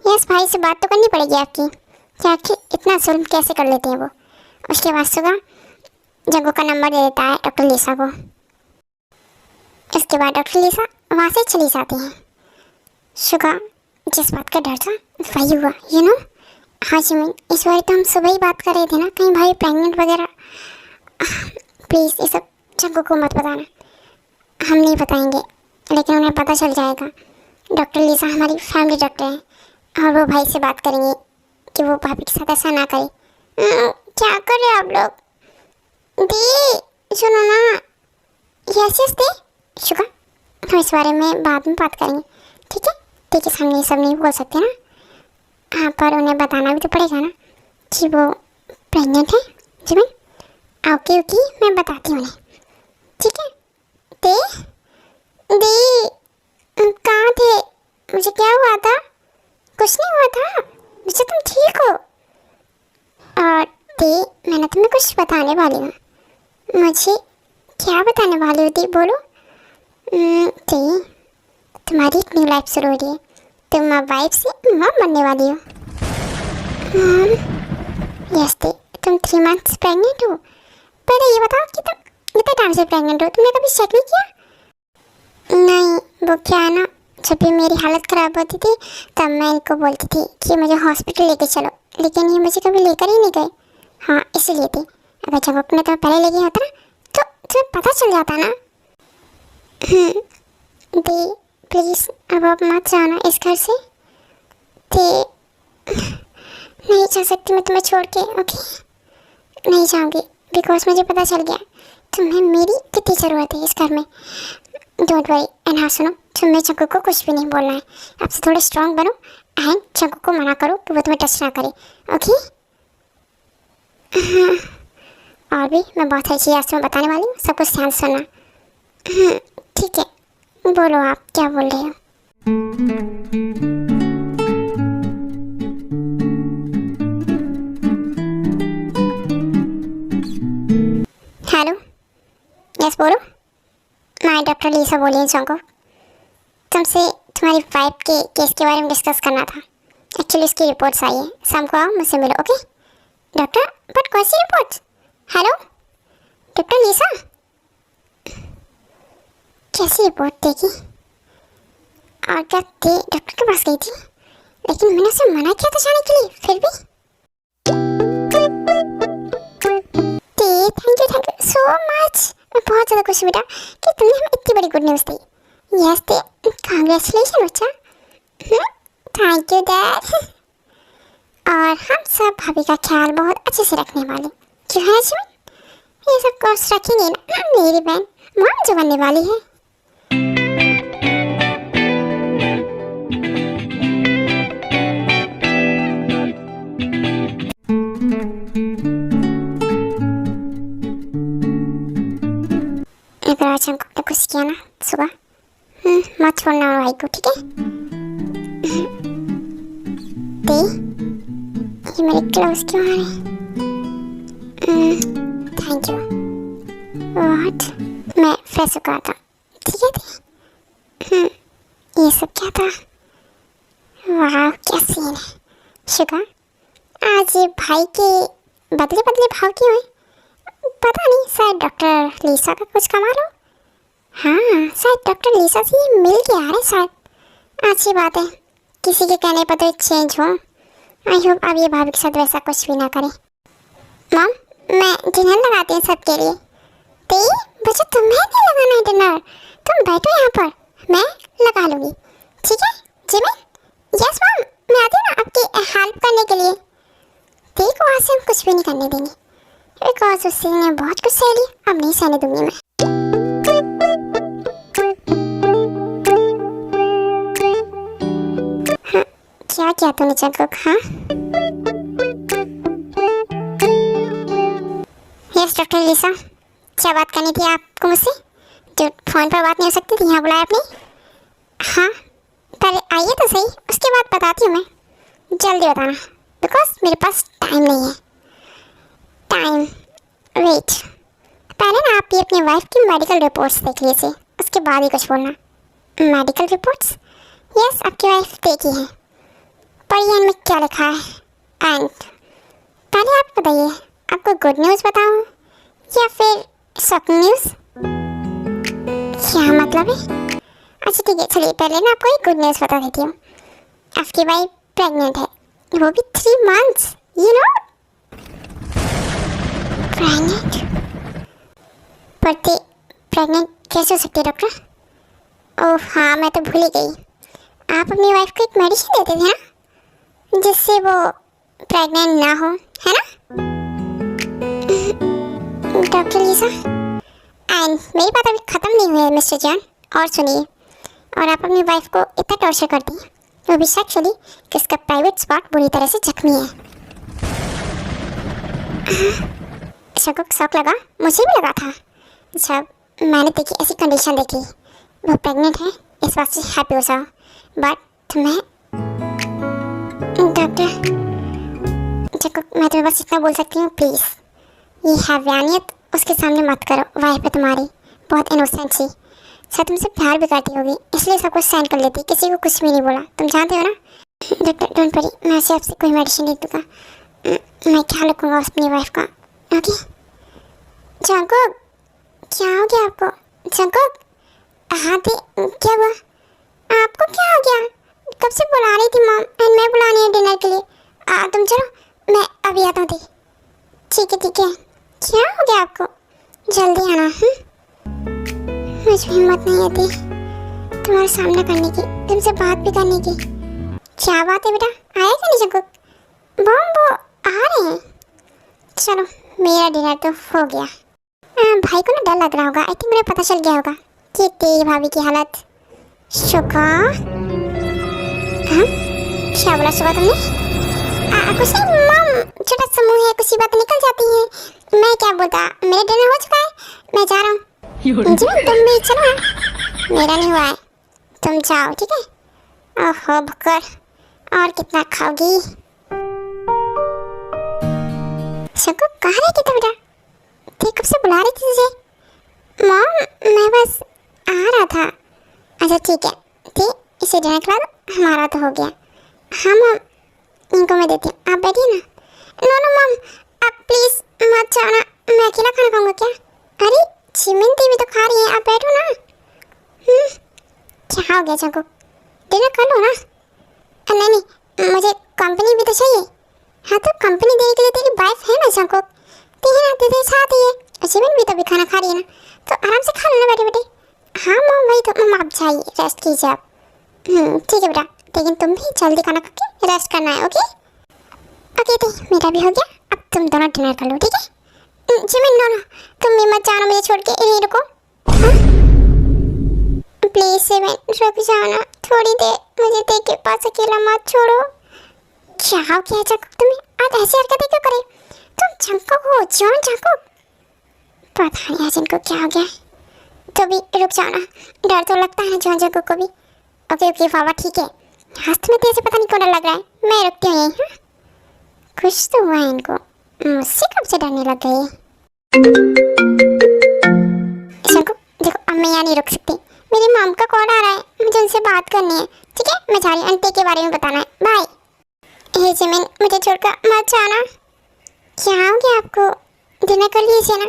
यस, भाई से बात तो करनी पड़ेगी आपकी कि आखिर इतना जुल्म कैसे कर लेते हैं वो। उसके बाद सुबह जग्गू का नंबर दे देता है डॉक्टर लीसा को। इसके बाद डॉक्टर लीसा वहाँ से चली जाती हैं। शुगा, जिस बात का डर था वही हुआ, यू नो। हाँ जिमिन, इस बार तो हम सुबह ही बात कर रहे थे ना, कहीं भाई प्रेग्नेंट वगैरह। प्लीज़ ये सब जग्गू को मत बताना, हम नहीं बताएंगे, लेकिन उन्हें पता चल जाएगा। डॉक्टर लीसा हमारी फैमिली डॉक्टर है और वो भाई से बात करेंगे कि वो भाभी के साथ ऐसा ना करे। क्या कर रहे आप लोग? दी सुनो ना। यस यस दी। शुगा, हम इस बारे में बाद में बात करेंगे, ठीक है? ठीक है, सामने ये सब नहीं बोल सकते ना। हाँ, पर उन्हें बताना भी तो पड़ेगा ना कि वो प्रेग्नेंट है। जिमिन, ओके ओके, मैं बताती हूँ उन्हें, ठीक है? दी कहाँ थे? मुझे क्या हुआ था? कुछ नहीं हुआ था मुझे, तुम ठीक हो? और दी, मैंने तुम्हें कुछ बताने वाली हूँ। मुझे क्या बताने वाली हो दी, बोलो। दी, तुम्हारी एक न्यू लाइफ शुरू हो रही है, तुम अब वाइफ से मॉम बनने वाली हो। यस दी, तुम 3 मंथ्स प्रेग्नेंट हो। पहले ये बताओ कि तुम इतने टाइम से प्रेग्नेंट हो, तुमने कभी चेक नहीं किया? नहीं, वो क्या है ना, जब भी मेरी हालत ख़राब होती थी तब मैं इनको बोलती थी कि मुझे हॉस्पिटल लेके चलो, लेकिन ये मुझे कभी लेकर ही नहीं गए। हाँ, इसीलिए थी। अगर जब अपने तुम्हें पहले लेके होता ना तो तुम्हें पता चल जाता ना। दी प्लीज़, अब आप मत जाओ ना इस घर से। दी, नहीं जा सकती मैं तुम्हें छोड़ के, ओके? नहीं जाऊँगी, बिकॉज मुझे पता चल गया तुम्हें मेरी कितनी ज़रूरत है इस घर में। Don't worry. एंड हाँ सुनो, तुम्हें जग्गू को कुछ भी नहीं बोलना है, आपसे थोड़े स्ट्रांग बनो एंड जग्गू को मना करो कि वो तुम्हें टच ना करे, ओके? और भी मैं बहुत सारी चीज़ें आज तुम्हें बताने वाली हूँ, सब कुछ ध्यान से सुनना। ठीक है, बोलो आप क्या बोल रहे हो? हेलो, यस बोलो। मैं डॉक्टर लीसा बोली हूँ जग्गू, तुमसे तुम्हारी वाइफ के केस के बारे में डिस्कस करना था। एक्चुअली इसकी रिपोर्ट्स आई है, शाम को आओ मुझसे मिलो, ओके? डॉक्टर, बट कौन सी रिपोर्ट्स? हेलो डॉक्टर लीसा, कैसी रिपोर्ट देखी और क्या थी? डॉक्टर के पास गई थी, लेकिन मैंने उसे मना किया था जाने के लिए, फिर भी। Thank you so much. मैं बहुत ज़्यादा खुश हूँ बेटा कि तुमने हमें इतनी बड़ी गुड न्यूज़ दी। यस दी, कांग्रेचुलेशन बच्चा। Thank you dad. और हम सब भाभी का ख्याल बहुत अच्छे से रखने वाले, क्यों है जिमिन? ये सब कोर्स रखेंगे ना, मेरी बहन मॉम जो बनने वाली है। अगर आज हमको कुछ किया ना सुबह, मत छोड़ना भाई को, ठीक है? दे, ये मेरे क्लोज क्यों आ रहे? Thank you. व्हाट? मैं फ्रेश होकर आता, ठीक है दी? ये सब क्या था? वाह क्या सीन है। शुगर, आज ये भाई के बदले बदले भाव क्यों है? पता नहीं, शायद डॉक्टर लीसा का कुछ कमाल हो। हाँ, शायद डॉक्टर लीसा से ये मिल के आ रहे शायद। अच्छी बात है, किसी के कहने पर तो चेंज हो। आई होप अब ये भाभी के साथ वैसा कुछ भी ना करे। मॉम, मैं डिनर लगाती हूँ सबके लिए। ते बच्चा, तुम्हें नहीं लगाना है डिनर, तुम बैठो यहाँ पर, मैं लगा लूँगी, ठीक है? जिमिन, यस मॉम, मैं आती हूँ ना आपकी हेल्प करने के लिए। देखो वहाँ से हम कुछ भी नहीं करने देंगे, बिकॉज उससे ने बहुत कुछ सह लिया, अब नहीं सहने दूंगी मैं। हाँ, क्या किया तूने जग्गू? हाँ डॉक्टर लिसा, क्या बात करनी थी आपको मुझसे जो फ़ोन पर बात नहीं हो सकती थी? यहाँ बुलाया आपने? हाँ, पहले आइए तो सही, उसके बाद बताती हूँ मैं। जल्दी बताना, बिकॉज मेरे पास टाइम नहीं है। टाइम, वेट, पहले ना आप ये अपनी वाइफ की मेडिकल रिपोर्ट्स देख लीजिए, उसके बाद ही कुछ बोलना। Medical reports? यस, आपकी वाइफ देखी है, पढ़िए इनमें क्या लिखा है। एंड पहले आप बताइए, आपको गुड न्यूज़ बताऊँ या फिर शॉकिंग न्यूज़? क्या मतलब है? अच्छा ठीक है, चलिए पहले ना आपको एक गुड न्यूज़ बता देती हूँ। आपकी वाइफ प्रेग्नेंट है, वो भी 3 months, यू नो। प्रेग्नेंट? पढ़ते प्रेग्नेंट कैसे हो सकती है डॉक्टर? ओह हाँ, मैं तो भूल ही गई। आप अपनी वाइफ को एक मेडिसिन देते थे ना, जिससे वो प्रेग्नेंट ना हो, है ना डॉक्टर लिसा? एंड मेरी बात अभी ख़त्म नहीं हुई है मिस्टर जॉन, और सुनिए। और आप अपनी वाइफ को इतना टॉर्चर करती हैं, वो भी सेक्सुअली, कि उसका प्राइवेट स्पॉट बुरी तरह से जख्मी है। सबको शौक लगा, मुझे भी लगा था जब मैंने देखी ऐसी कंडीशन देखी, वो प्रेग्नेंट है, इस बात से हैप्पी हो जाओ। बट मैं डॉक्टर जब मैं तुम्हें बस इतना बोल सकती हूँ, प्लीज़ ये हैवानियत उसके सामने मत करो। वाइफ है तुम्हारी, बहुत इनोसेंट सी, शायद तुमसे प्यार भी करती होगी, इसलिए सब कुछ सहन कर लेती, किसी को कुछ भी नहीं बोला। तुम जानते हो ना डॉक्टर, डोंट वरी, मैं आपसे कोई मेडिसिन नहीं दूँगा, मैं ख्याल रखूँगा अपनी वाइफ का, ओके? जंकुक, क्या हो गया आपको? जंकुक, हाँ थी, क्या हुआ? आपको क्या हो गया? कब से बुला रही थी मॉम, एंड मैं बुलानी है डिनर के लिए। तुम चलो, मैं अभी आता हूँ। ठीक है ठीक है। क्या हो गया आपको? जल्दी आना। मुझे हिम्मत नहीं आती तुम्हारा सामना करने की, तुमसे बात भी करने की। क्या बात है बेटा, आया क्या नहीं जंकुक? वो आ रहे हैं। चलो, मेरा डिनर तो हो गया। भाई को ना डर लग रहा होगा, आई थिंक मुझे पता चल गया होगा कि तेरी भाभी की हालत। शुका, हाँ क्या बोला शुका तुमने? कुछ नहीं मॉम, छोटा समूह है, कुछ ही बातें निकल जाती हैं। मैं क्या बोलता, मेरा डिनर हो चुका है, मैं जा रहा हूँ। जी तुम भी चलो ना। मेरा नहीं हुआ है, तुम जाओ ठीक है। ओहो भक्कर, और कितना खाओगी? शुका कहाँ रह गई बेटा? कब से बुला रही थी तुझे? मॉम मैं बस आ रहा था। अच्छा ठीक है, ठीक, इसे डिनर खिला दो, हमारा तो हो गया। हाँ मॉम, इनको मैं देती हूँ, आप बैठिए ना। नो नो मॉम, आप प्लीज़ मत जाना, मैं अकेला खाना खाऊंगा क्या? अरे चिमिंटी भी तो खा रही है, आप बैठो ना। क्या हो गया चंको, डिनर कर लो ना। नहीं नहीं, मुझे कंपनी भी तो चाहिए। हाँ तो कंपनी देने के लिए तेरी वाइफ है ना चंको, तेरे साथ ही है। चिमिन भी तो भी खाना खा रही है ना, तो आराम से खा लो ना बैठे बैठे। हाँ मॉम वही तो, मॉम आप जाइए, रेस्ट कीजिए आप। ठीक है बेटा, लेकिन तुम भी जल्दी खाना खा के रेस्ट करना है, ओके? ओके तो मेरा भी हो गया, अब तुम दोनों डिनर कर लो ठीक है? जिमिन नो नो, तुम भी मत जाना मुझे छोड़ के, यहीं रुको। प्लीज जिमिन रुक जाओ ना थोड़ी देर, मुझे देख के पास अकेला मत छोड़ो। क्या हो गया जंकुक तुम्हें? आप ऐसी हरकतें क्यों करे? तुम जंकुक हो, जॉन जंकुक। पता नहीं आज इनको क्या हो गया। तो भी रुक जाओ ना, डर तो लगता है ना जॉन जंकुक को भी। ओके ओके पापा ठीक है, आज तुम्हें तेरे से पता नहीं क्यों डर लग रहा है, मैं रुकती हूँ यहीं। कुछ तो हुआ है इनको, मुझसे कब से डरने लग गई है। जंकुक देखो, अब मैं यहाँ नहीं रुक सकती, मेरी मॉम का कॉल आ रहा है, मुझे उनसे बात करनी है। ठीक है, मैं जा रही हूँ, आंटी के बारे में बताना है, बाय। हे जिमिन मुझे छोड़कर मत जाना। क्या हो गया आपको? डिनर कर लीजिए ना।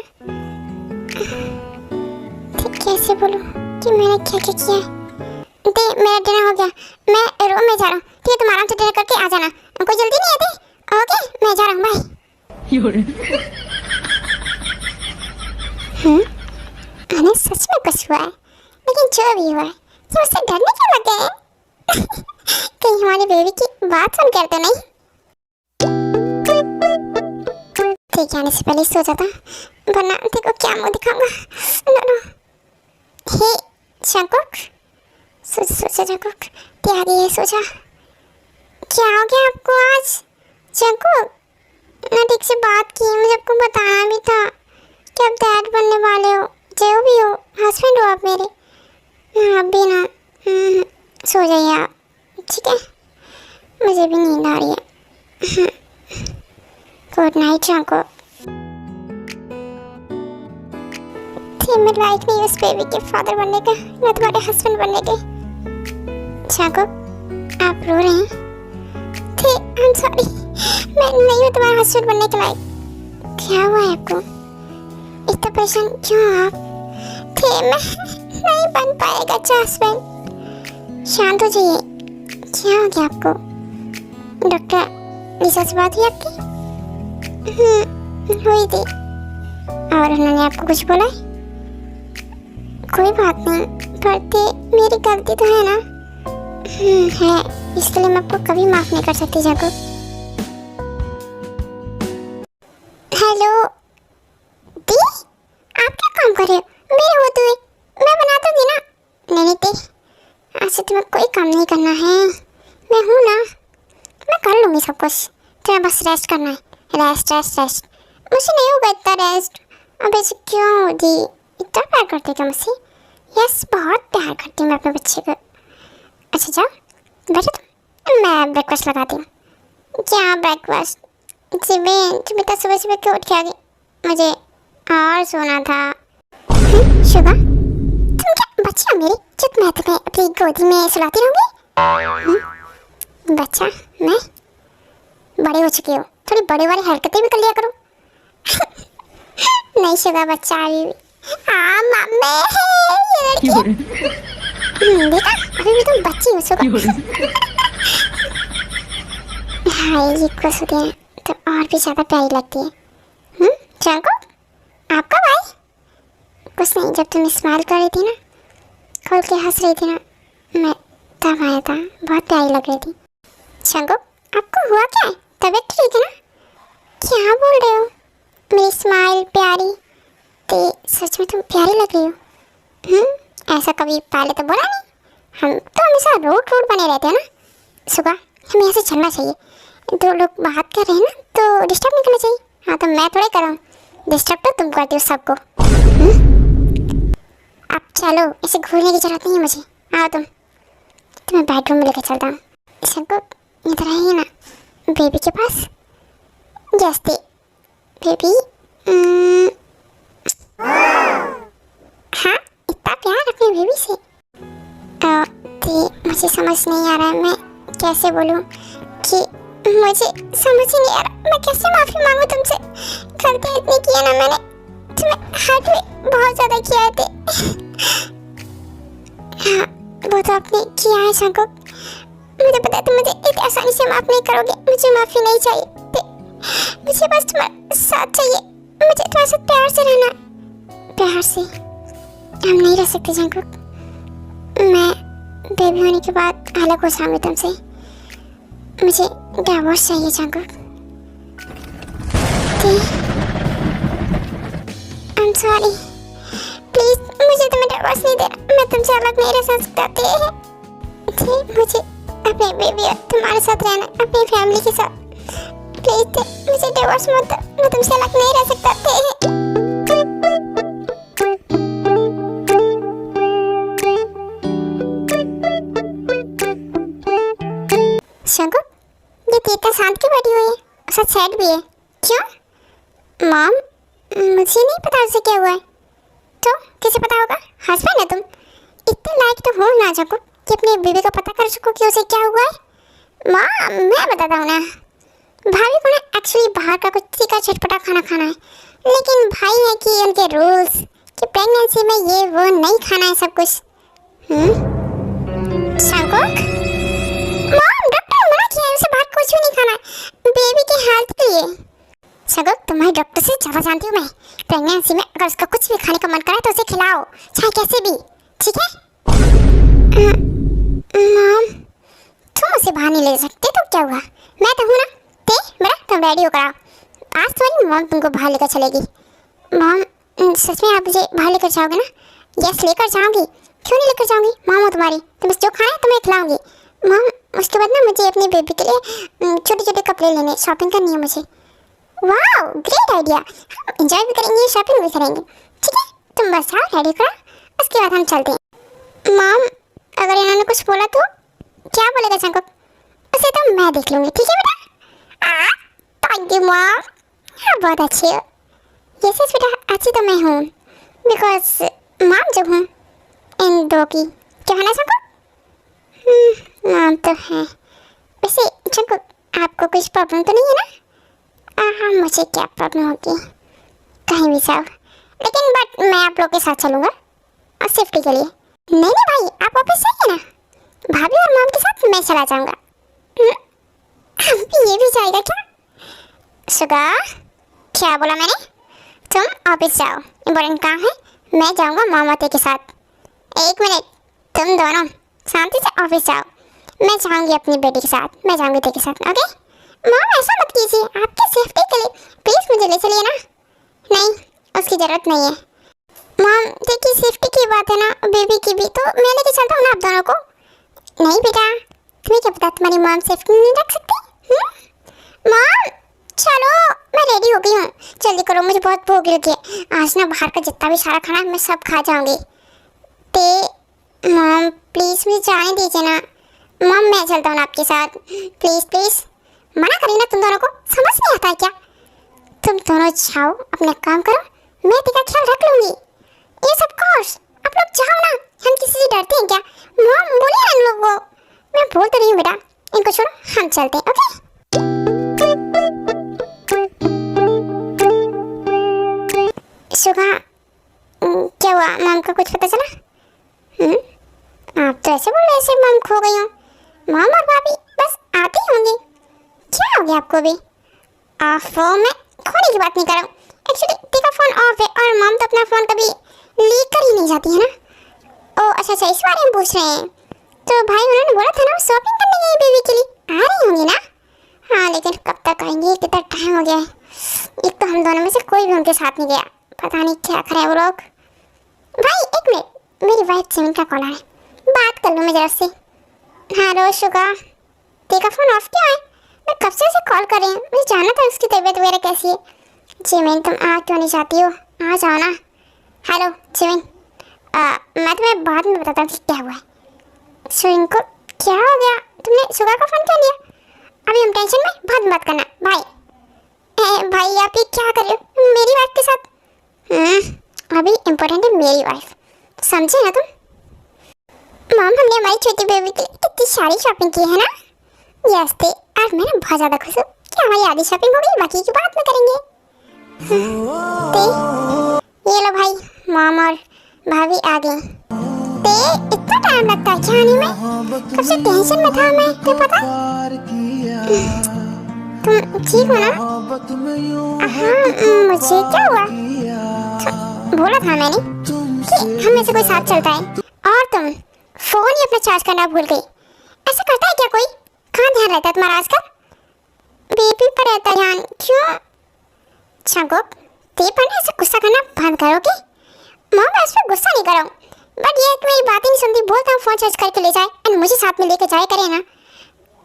ठीक कैसे बोलूँ कि मैंने क्या क्या किया है? मेरा डिनर हो गया, मैं रूम में जा रहा हूँ। ठीक है, तुम आराम से डिनर करके आ जाना, कोई जल्दी नहीं आती। ओके मैं जा रहा हूँ, बाय। अरे सच में कुछ हुआ है, लेकिन जो भी हुआ है तो उससे डरने क्यों लग गए हैं? कहीं हमारी बेबी की बात सुन कर तो नहीं? ठीक आने से पहले सो जाता, वरना देखो क्या मुंह दिखाऊंगा। No no. हे जंकुक, सोचा जंकुक, प्यारी है, सोचा। क्या हो गया आपको आज? जंकुक ना ठीक से बात की, मुझे आपको बताना भी था। कि अब डैड बनने वाले हो, जो भी हो, हस्बैंड हो आप मेरे। आप भी ना सो जाइए आप, ठीक है? मुझे भी नींद आ रही है। गुड नाइट शांको। मैं लायक नहीं उस बेबी के फादर बनने का, ना तुम्हारे हस्बैंड बनने के। शांको, आप रो रहे हैं? आई एम सॉरी, मैं नहीं हूँ तुम्हारा हस्बैंड बनने के लायक। क्या हुआ है आपको? इतना परेशान क्यों आप? मैं नहीं बन पाएगा अच्छा हस्बैंड। शांत हो जाइए। क्या हो गया आपको? डॉक्टर लिसा से बात हुई आपकी? हुई थी। और उन्होंने आपको कुछ बोला है? कोई बात नहीं, पर मेरी गलती तो है ना? है, इसके लिए मैं आपको कभी माफ नहीं कर सकती जाको। हेलो दी, आप क्या काम कर रहे हो? मेरे होते हुए मैं बना दूंगी ना। नहीं दी, आज से तुम्हें कोई काम नहीं करना है। मैं हूँ ना, मैं कर लूँगी सब कुछ। तुम्हें बस रेस्ट करना है। Rest rest rest. मुझे नहीं होगा इतना रेस्ट। अब ऐसे क्यों दी? इतना प्यार करते हो क्या मुझसे? यस, बहुत प्यार करती हूँ मैं अपने बच्चे को। अच्छा जाओ बैठो तुम, मैं ब्रेकफास्ट लगाती हूँ। क्या ब्रेकफास्ट? जिमिन, तुम इतना सुबह सुबह क्यों उठ के आ गई? मुझे और सोना था। शुभा, तुम क्या बच्ची हो मेरी जो मैं तुम्हें अपनी गोदी में सुलाती रहूँगी? बच्चा मैं? बड़े हो चुके हो, थोड़ी बड़ी वाली हरकतें भी कर लिया करो। नहीं शुभा, बच्चा अभी भी। हाँ मम्मी, देखा अभी भी तुम बच्ची हो शुभा। हाँ ये खुश होती है तो और भी ज़्यादा प्यारी लगती है। चांको, आप कब आई? कुछ नहीं, जब तुम स्माइल कर रही थी ना, खोल के हंस रही थी ना, मैं तब आया था। बहुत प्यारी लग रही थी। चांको, आपको हुआ क्या है? तबीयत ठीक है ना? क्या बोल रहे हो? मेरी स्माइल प्यारी? तो सच में तुम प्यारी लग रही हो। ऐसा कभी पहले तो बोला नहीं। हम तो हमेशा रोड बने रहते हैं ना। सुबह हमें ऐसे चलना चाहिए। दो लोग बात कर रहे हैं ना तो डिस्टर्ब नहीं करना चाहिए। हाँ तो मैं थोड़े कर रहा हूँ, डिस्टर्ब तो तुम करती हो सबको। अब चलो, ऐसे घूरने की जरूरत नहीं है मुझे। आओ तुम्हें बेडरूम में लेकर चलता हूँ। सबको इधर आइए ना, बेबी के पास। जैसे बेबी, हाँ इतना प्यार अपने बेबी से। मुझे समझ नहीं आ रहा है मैं कैसे बोलूँ कि मुझे समझ ही नहीं आ रहा मैं कैसे माफ़ी मांगूँ तुमसे। गलती इतनी की है ना मैंने, तुम्हें हर्ट भी बहुत ज़्यादा किया थे। हाँ वो तो आपने किया है शांको, मुझे पता है तुम मुझे इतनी आसानी से माफ़ नहीं करोगे। मुझे माफ़ी नहीं चाहिए, मुझे बस तुम्हारा साथ चाहिए। मुझे तुम्हारे साथ प्यार से रहना। प्यार से हम नहीं रह सकते शांको। मैं बेबी होने के बाद अलग हो जाऊंगी तुमसे। मुझे डिवोर्स चाहिए शांको। आई एम सॉरी, प्लीज मुझे तुम्हें डिवोर्स नहीं देना। मैं तुमसे अलग नहीं रह सकता। मुझे अपने बेबी और तुम्हारे साथ रहना, अपनी फैमिली के साथ। प्लीज मुझे डिवोर्स मत दो, मैं तुमसे अलग नहीं रह सकता। शंको, ये इतना शांत क्यों बैठी हुई है? सच सैड भी है। क्यों? मॉम, मुझे नहीं पता उसे क्या हुआ है। तो किसे पता होगा? हस्बैंड है तुम, इतने लायक तो हो ना शंको कि अपने बेबी का पता कर सको कि उसे क्या हुआ है। मॉम मैं बताता हूँ ना, भाभी को ना एक्चुअली बाहर का कुछ तीखा चटपटा खाना खाना है, लेकिन भाई है कि उनके रूल्स कि प्रेगनेंसी में ये वो नहीं खाना है सब कुछ। शंको, मॉम डॉक्टर मना किया है उसे बाहर कुछ भी नहीं खाना है बेबी की हेल्थ के लिए। शंको तुम्हारे डॉक्टर से ज़्यादा जानती हूँ मैं। प्रेगनेंसी में अगर उसका कुछ भी खाने का मन करे तो उसे खिलाओ, चाहे कैसे भी, ठीक है? मॉम तुम उसे बाहर नहीं ले सकते तो क्या हुआ? मैं तो हूँ ना। बेटा तुम रेडी हो कर आओ, आज तुम्हारी मॉम तुमको बाहर लेकर चलेगी। मॉम सच में आप मुझे बाहर लेकर जाओगे ना? यस लेकर जाऊंगी, क्यों नहीं लेकर जाऊंगी। मॉम हो तुम्हारी, तुम बस जो खाना है तुम्हें खिलाऊंगी। मॉम उसके बाद ना मुझे अपनी बेबी के लिए छोटे छोटे कपड़े लेने, शॉपिंग करनी है मुझे। वाओ ग्रेट आइडिया, हम एंजॉय भी करेंगे शॉपिंग भी करेंगे। ठीक है तुम बस आओ रेडी करो, उसके बाद हम चलते हैं। मॉम अगर इन्होंने कुछ बोला तो क्या बोलेगा जंकुक, उसे तो मैं देख लूंगी। ठीक है बेटा। थैंक यू मॉम, बहुत अच्छी हो। यस बेटा अच्छी तो मैं हूँ बिकॉज मॉम जो हूँ इन दो की। क्या है ना जंकुक? मॉम तो है। वैसे जंकुक आपको कुछ प्रॉब्लम तो नहीं है ना? हाँ मुझे क्या प्रॉब्लम होगी, कहीं भी जाओ, लेकिन बट मैं आप लोग के साथ चलूँगा और सेफ्टी के लिए। नहीं नहीं भाई आप ऑफिस जाइए ना, भाभी और मॉम के साथ मैं चला जाऊँगा। ये भी जाएगा क्या? सुगा क्या बोला मैंने? तुम ऑफिस जाओ, इम्पोर्टेंट काम है, मैं जाऊँगा मामाते के साथ। एक मिनट, तुम दोनों शांति से ऑफिस जाओ, मैं जाऊँगी अपनी बेटी के साथ, मैं जाऊँगी तेरे के साथ। ओके मॉम ऐसा मत कीजिए, आपकी सेफ्टी के लिए प्लीज मुझे ले चलिए ना। नहीं उसकी जरूरत नहीं है मॉम, देखिए सेफ्टी की बात है ना बेबी की भी, तो मैं लेके चलता हूँ ना आप दोनों को। नहीं बेटा तुम्हें क्या पता तुम्हारी मॉम सेफ्टी नहीं रख सकती। मॉम चलो मैं रेडी हो गई हूँ, जल्दी करो मुझे बहुत भूख लगी है। आज ना बाहर का जितना भी सारा खाना मैं सब खा जाऊँगी। ते मॉम प्लीज़ मुझे जाने दीजिए ना। मॉम मैं चलता हूँ ना आपके साथ, प्लीज़ प्लीज़। मना करी ना तुम दोनों को, समझ नहीं आता है क्या? तुम दोनों जाओ अपना काम करो, मैं तेरा ख्याल रख लूंगी। ये सब कोर्स आप लोग जाओ ना, हम किसी से डरते हैं क्या? मॉम बोलिए ना इन लोगों को। मैं बोल तो रही हूँ बेटा, इनको छोड़ो हम चलते हैं। ओके सुबह क्या हुआ, मॉम का कुछ पता चला? आप तो ऐसे बोल रहे ऐसे मॉम खो गई हो। मॉम और भाभी बस आते ही होंगे, क्या हो गया आपको भी? फोन में खोने की बात नहीं कर रहा हूँ, एक्चुअली तेरा फोन ऑफ है और मॉम तो अपना फोन कभी लीक कर ही नहीं जाती है ना। ओ अच्छा इस बारे में पूछ रहे हैं। तो भाई उन्होंने बोला था ना शॉपिंग करने गए बेबी के लिए, आ रही होंगी ना? हाँ लेकिन कब तक आएंगे, कितना टाइम हो गया है। एक तो हम दोनों में से कोई भी उनके साथ नहीं गया, पता नहीं क्या करे वो लोग। भाई एक मिनट, मेरी वाइफ सिमिन का कॉल आ रहा है, बात कर लूँ मैं जरा से। हेलो शुगा, तेरा फोन ऑफ क्यों है? मैं कब से उसे कॉल कर रही हूँ, मुझे जानना था उसकी तबीयत वगैरह कैसी है। जिमिन तुम आ क्यों नहीं चाहती हो, आ जाओ ना। हेलो जिमिन, मैं तुम्हें बाद में बताता हूँ कि क्या हुआ है। सुइन को क्या हो गया, तुमने सुगा का फ़ोन क्यों लिया? अभी हम टेंशन में बात मत करना भाई। भाई आप ये क्या कर रहे हो मेरी वाइफ के साथ? अभी इम्पोर्टेंट है मेरी वाइफ, समझे ना तुम? मॉम हमने हमारी छोटी बेबी के लिए कितनी सारी शॉपिंग की है ना। यस थे, आज मैं बहुत ज़्यादा खुश हूँ कि हमारी आधी शॉपिंग हो गई, बाकी की बात में करेंगे। ये लो भाई, मॉम और भाभी आ गई। ते इतना टाइम लगता है क्या आने में? कब से टेंशन में था मैं, तो पता? तुम ठीक हो ना? हाँ मुझे क्या हुआ? बोला था मैंने कि हम में से कोई साथ चलता है, और तुम फोन ही अपना चार्ज करना भूल गई। ऐसा करता है क्या कोई? कहाँ ध्यान रहता है तुम्हारा आजकल? बेबी पर रहता है ध्यान, क्यों? जंकुक ते पर ना ऐसा गुस्सा करना बंद करो कि? मॉम मैं उस पर गुस्सा नहीं कर रहा हूँ, बट ये मेरी बात ही नहीं सुनती। बोलता हूँ फोन चार्ज करके ले जाए और मुझे साथ में लेके जाए करे ना।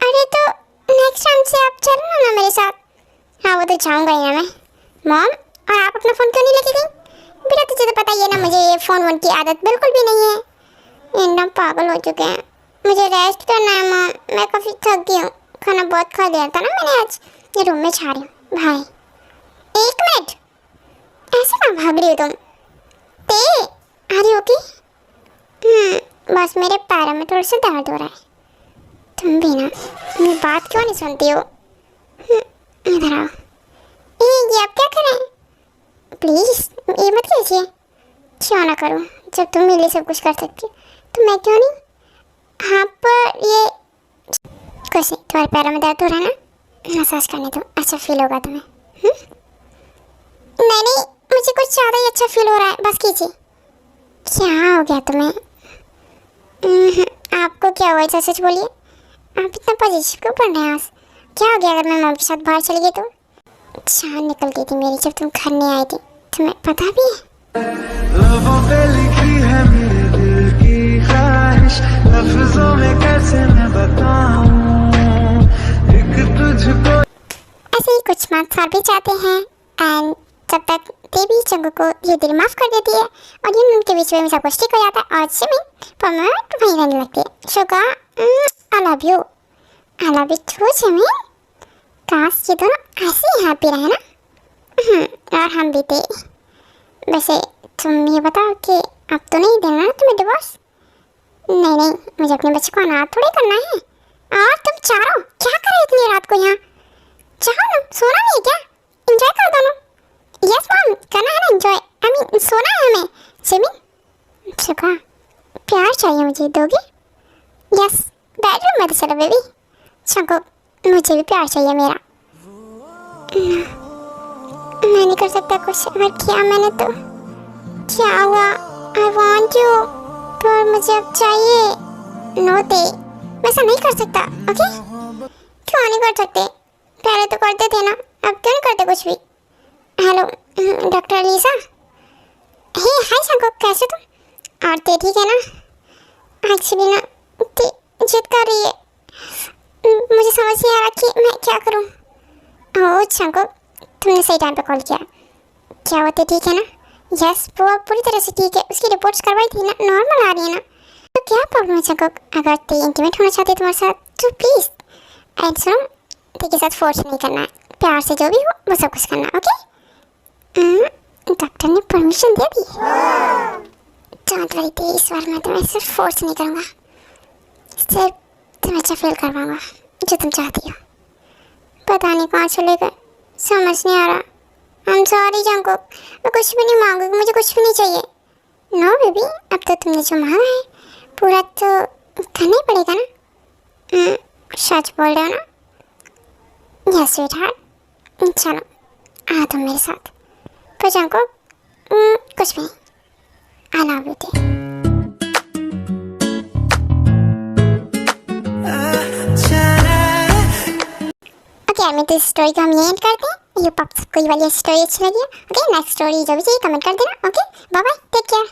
अरे तो नेक्स्ट टाइम से आप चलना ना मेरे साथ। हाँ वो तो जाऊँगा ही ना मैं। मॉम और आप अपना फ़ोन क्यों नहीं लेके गई? बेटा तुझे तो पता ही है ना, मुझे ये फ़ोन वोन की आदत बिल्कुल भी नहीं है। एकदम पागल हो चुके हैं, मुझे रेस्ट करना है मॉम, मैं काफ़ी थक गई हूँ, खाना बहुत खा लिया था ना मैंने आज, ये रूम में छा रही हूँ। भाई एक मिनट, ऐसे कहाँ भाग रही हो तुम? ते आ रही हो कि? बस मेरे पैरों में थोड़ा सा दर्द हो रहा है। तुम भी ना मेरी बात क्यों नहीं सुनती हो? इधर आओ। ये आप क्या कर रहे हैं? प्लीज़ ये मत कीजिए। क्यों ना करूँ, जब तुम मेरे लिए सब कुछ कर सकती हो तो मैं क्यों नहीं? हाँ पर ये कुछ नहीं, तुम्हारे पैरों में दर्द हो रहा है ना, मसाज करने दो, अच्छा फील होगा तुम्हें। नहीं मुझे कुछ ज़्यादा ही अच्छा फील हो रहा है, बस कीजिए। क्या हो गया तुम्हें? आपको क्या हुआ, सच सच बोलिए, आप इतना पॉजिटिव क्यों पढ़ रहे हैं? आज क्या हो गया अगर मैं मम्मी के साथ बाहर चली गई तो? जान निकल गई थी मेरी जब तुम घर नहीं आई थी, तुम्हें पता भी है? लबों पे लिखी है मेरे दिल की ख्वाहिश, लफ्जों में कैसे मैं बताऊं, एक तुझको। ऐसे ही कुछ 5 साल भी जाते हैं एंड तब तक देवी जंगू को धीरे धीरे माफ कर देती है और यूं उनके बीच में सब कुछ ठीक हो जाता है और जिमिन परमानेंट वहीं रहने लगती है। Suga I love you too Jimin. काश ये दोनों ऐसे ही हैप्पी रहे ना। और हम भी थे। वैसे तुम ये बताओ कि अब तो नहीं देना ना तुम्हें डिवोर्स? नहीं, मुझे अपने बच्चे को अनाथ थोड़ी करना है। और तुम चारों क्या कर रहे हो इतनी रात को यहाँ? चाहो ना, सोना नहीं है क्या? एंजॉय करो दोनों। यस मॉम, करना है ना एंजॉय, आई मीन सोना है हमें। जिमिन शुगा प्यार चाहिए मुझे, दोगी? यस, बेडरूम में तो चलो बेबी। शंको मुझे भी प्यार चाहिए मेरा। मैं नहीं कर सकता कुछ, अगर किया मैंने तो क्या हुआ? आई वॉन्ट यू, पर मुझे अब चाहिए। नो दे, मैं ऐसा नहीं कर सकता। ओके क्यों नहीं कर सकते? पहले तो करते थे ना, अब क्यों नहीं करते कुछ भी? Hello doctor लीसा। हे हाय शंको, कैसे तुम? और ते ठीक है ना? एक्चुअली ना ते जिद कर रही है, मुझे समझ नहीं आ रहा कि मैं क्या करूं। ओह शंको, तुमने सही टाइम पे कॉल किया। क्या होते ठीक है ना? यस, वो अब पूरी तरह से ठीक है। उसकी रिपोर्ट्स करवाई थी ना, नॉर्मल आ रही है ना। तो क्या प्रॉब्लम है शंको? अगर ते इंटीमेट होना चाहते तुम्हारे साथ तो प्लीज़। एंड सुनो, ते के साथ फोर्स नहीं करना है, प्यार से जो भी हो वो सब कुछ करना। ओके डॉक्टर ने permission they the. Don't worry ते, इस बार मैं तुम्हें सिर्फ फोर्स नहीं करूँगा, सिर्फ तुम्हें अच्छा फील करवाऊंगा जो तुम चाहती हो। पता नहीं कहाँ चले गए, समझ नहीं आ रहा। I'm sorry जंको, मैं कुछ भी नहीं मांगूंगी, मुझे कुछ भी नहीं चाहिए। नो बेबी, अब तो तुमने जो मांगा है पूरा तो करना ही पड़ेगा ना। सच बोल रहे हो ना? यस स्वीटहार्ट, चलो आ तुम मेरे साथ। पर जंको कुछ भी नहीं, आई लव यू थे। मैं तो इस स्टोरी को हम ये एंड करते हैं। ये पप सबको ये वाली स्टोरी अच्छी लगी है। ओके नेक्स्ट स्टोरी जो भी चाहिए कमेंट कर देना। Okay bye bye, take care.